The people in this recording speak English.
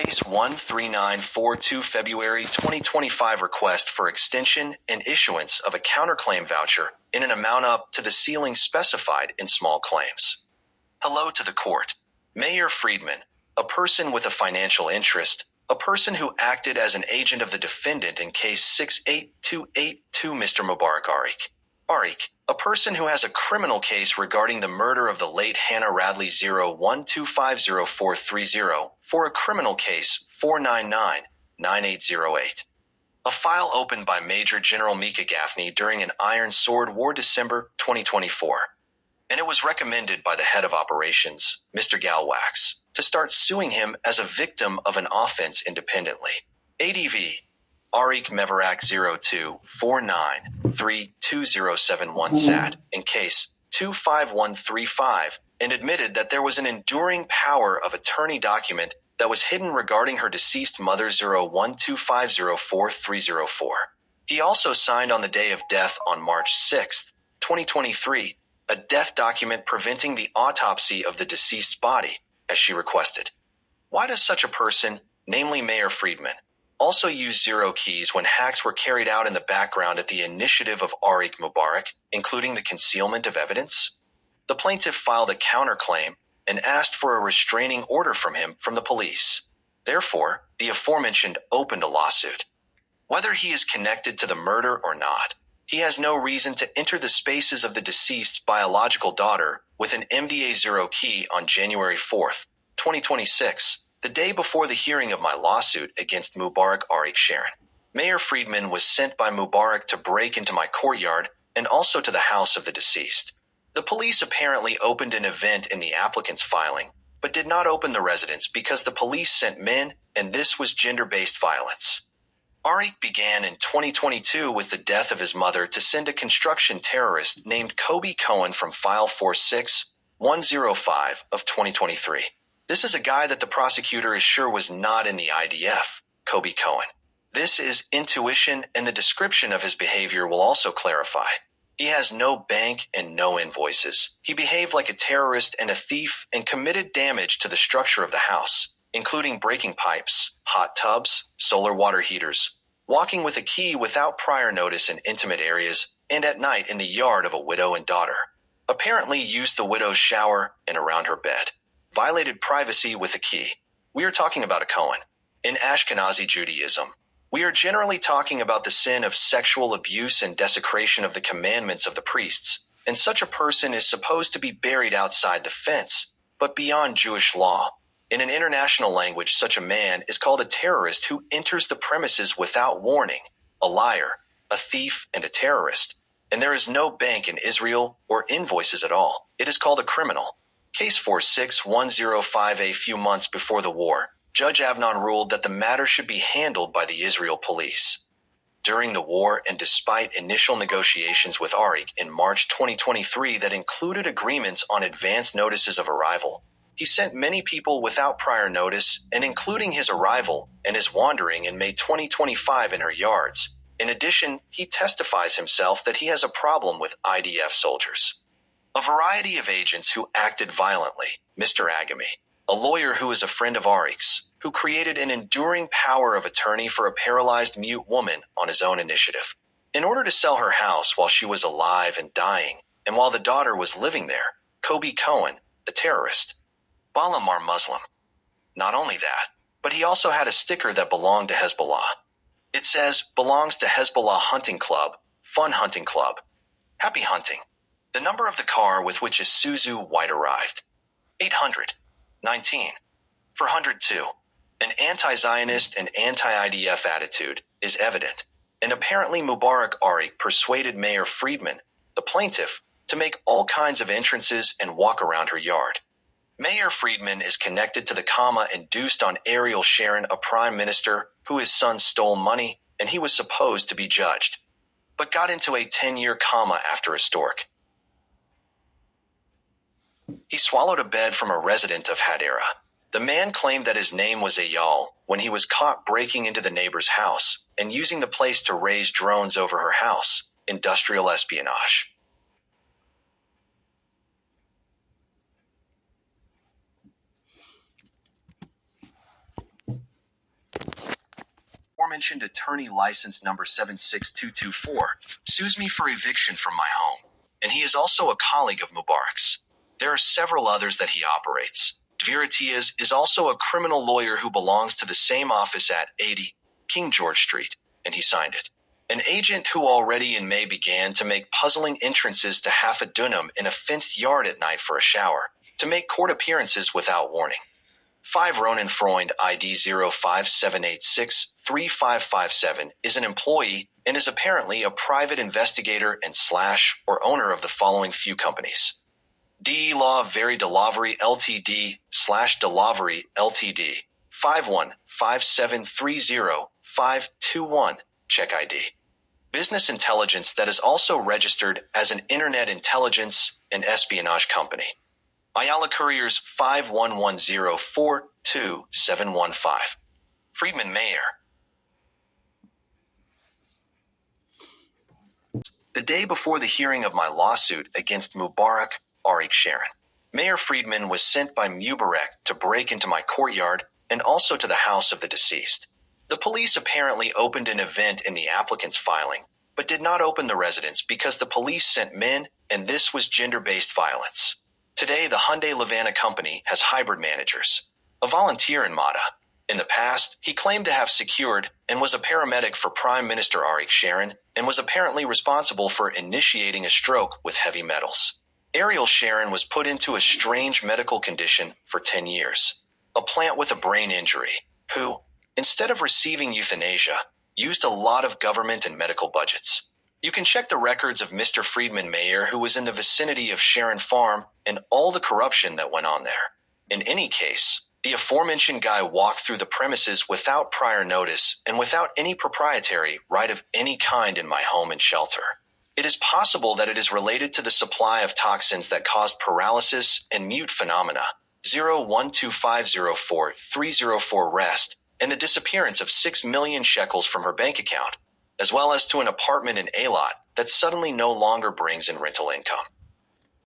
Case 13942 February 2025 request for extension and issuance of a counterclaim voucher in an amount up to the ceiling specified in small claims. Hello to the court. Mayor Friedman, a person with a financial interest, a person who acted as an agent of the defendant in case 68282 Mr. Mubarak Ariq. Ariq, a person who has a criminal case regarding the murder of the late Hannah Radley 01250430 for a criminal case 499-9808. A file opened by Major General Mika Gaffney during an Iron Sword War December 2024. And it was recommended by the head of operations, Mr. Galwax, to start suing him as a victim of an offense independently. ADV Ariq Mevarak 02493207 SAT in case 25135 and admitted that there was an enduring power of attorney document that was hidden regarding her deceased mother 0125043004. He also signed on the day of death on March 6, 2023, a death document preventing the autopsy of the deceased's body, as she requested. Why does such a person, namely Mayor Friedman, also use zero keys when hacks were carried out in the background at the initiative of Ariq Mubarak, including the concealment of evidence? The plaintiff filed a counterclaim and asked for a restraining order from him from the police. Therefore, the aforementioned opened a lawsuit. Whether he is connected to the murder or not, he has no reason to enter the spaces of the deceased's biological daughter with an MDA zero key on January 4, 2026, the day before the hearing of my lawsuit against Mubarak Ariq Sharon. Mayor Friedman was sent by Mubarak to break into my courtyard and also to the house of the deceased. The police apparently opened an event in the applicant's filing, but did not open the residence because the police sent men, and this was gender-based violence. Ariq began in 2022 with the death of his mother to send a construction terrorist named Kobe Cohen from file 46105 of 2023. This is a guy that the prosecutor is sure was not in the IDF, Kobe Cohen. This is intuition, and the description of his behavior will also clarify. He has no bank and no invoices. He behaved like a terrorist and a thief and committed damage to the structure of the house, including breaking pipes, hot tubs, solar water heaters, walking with a key without prior notice in intimate areas, and at night in the yard of a widow and daughter. Apparently used the widow's shower and around her bed. Violated privacy with a key. We are talking about a Cohen. In Ashkenazi Judaism, we are generally talking about the sin of sexual abuse and desecration of the commandments of the priests, and such a person is supposed to be buried outside the fence, but beyond Jewish law. In an international language, such a man is called a terrorist who enters the premises without warning, a liar, a thief, and a terrorist. And there is no bank in Israel or invoices at all. It is called a criminal. Case 46105. A few months before the war, Judge Avnon ruled that the matter should be handled by the Israel police. During the war, and despite initial negotiations with Ariq in March 2023 that included agreements on advance notices of arrival, he sent many people without prior notice, and including his arrival and his wandering in May 2025 in her yards. In addition, he testifies himself that he has a problem with IDF soldiers. A variety of agents who acted violently. Mr. Agami, a lawyer who is a friend of Ariq's, who created an enduring power of attorney for a paralyzed mute woman on his own initiative, in order to sell her house while she was alive and dying, and while the daughter was living there. Kobe Cohen, the terrorist. Balamar Muslim. Not only that, but he also had a sticker that belonged to Hezbollah. It says, belongs to Hezbollah Hunting Club, Fun Hunting Club. Happy hunting. The number of the car with which Isuzu White arrived. 819. 402. An anti-Zionist and anti-IDF attitude is evident, and apparently Mubarak Ariq persuaded Mayor Friedman, the plaintiff, to make all kinds of entrances and walk around her yard. Mayor Friedman is connected to the comma induced on Ariel Sharon, a prime minister who his son stole money, and he was supposed to be judged, but got into a 10-year comma after a stork. He swallowed a bed from a resident of Hadera. The man claimed that his name was Eyal when he was caught breaking into the neighbor's house and using the place to raise drones over her house, industrial espionage. aforementioned attorney license number 76224, sues me for eviction from my home, and he is also a colleague of Mubarak's. There are several others that he operates. Dviratias is also a criminal lawyer who belongs to the same office at 80 King George Street, and he signed it. An agent who already in May began to make puzzling entrances to half a dunam in a fenced yard at night for a shower, to make court appearances without warning. 5 Ronan Freund ID 057863557 is an employee and is apparently a private investigator and / or owner of the following few companies. D. Law Very Delavery Ltd / Delavery Ltd 515730-521 check ID. Business intelligence that is also registered as an internet intelligence and espionage company. Ayala Couriers 511042715. Friedman Mayer. The day before the hearing of my lawsuit against Mubarak Arik Sharon, Mayor Friedman was sent by Mubarak to break into my courtyard and also to the house of the deceased. The police apparently opened an event in the applicant's filing, but did not open the residence because the police sent men, and this was gender-based violence. Today, the Hyundai Lavana company has hybrid managers, a volunteer in Mata. In the past, he claimed to have secured and was a paramedic for Prime Minister Arik Sharon and was apparently responsible for initiating a stroke with heavy metals. Ariel Sharon was put into a strange medical condition for 10 years, a plant with a brain injury, who, instead of receiving euthanasia, used a lot of government and medical budgets. You can check the records of Mr. Friedman Mayer, who was in the vicinity of Sharon Farm, and all the corruption that went on there. In any case, the aforementioned guy walked through the premises without prior notice and without any proprietary right of any kind in my home and shelter. It is possible that it is related to the supply of toxins that caused paralysis and mute phenomena, 012504304 rest, and the disappearance of 6 million shekels from her bank account, as well as to an apartment in Eilat that suddenly no longer brings in rental income.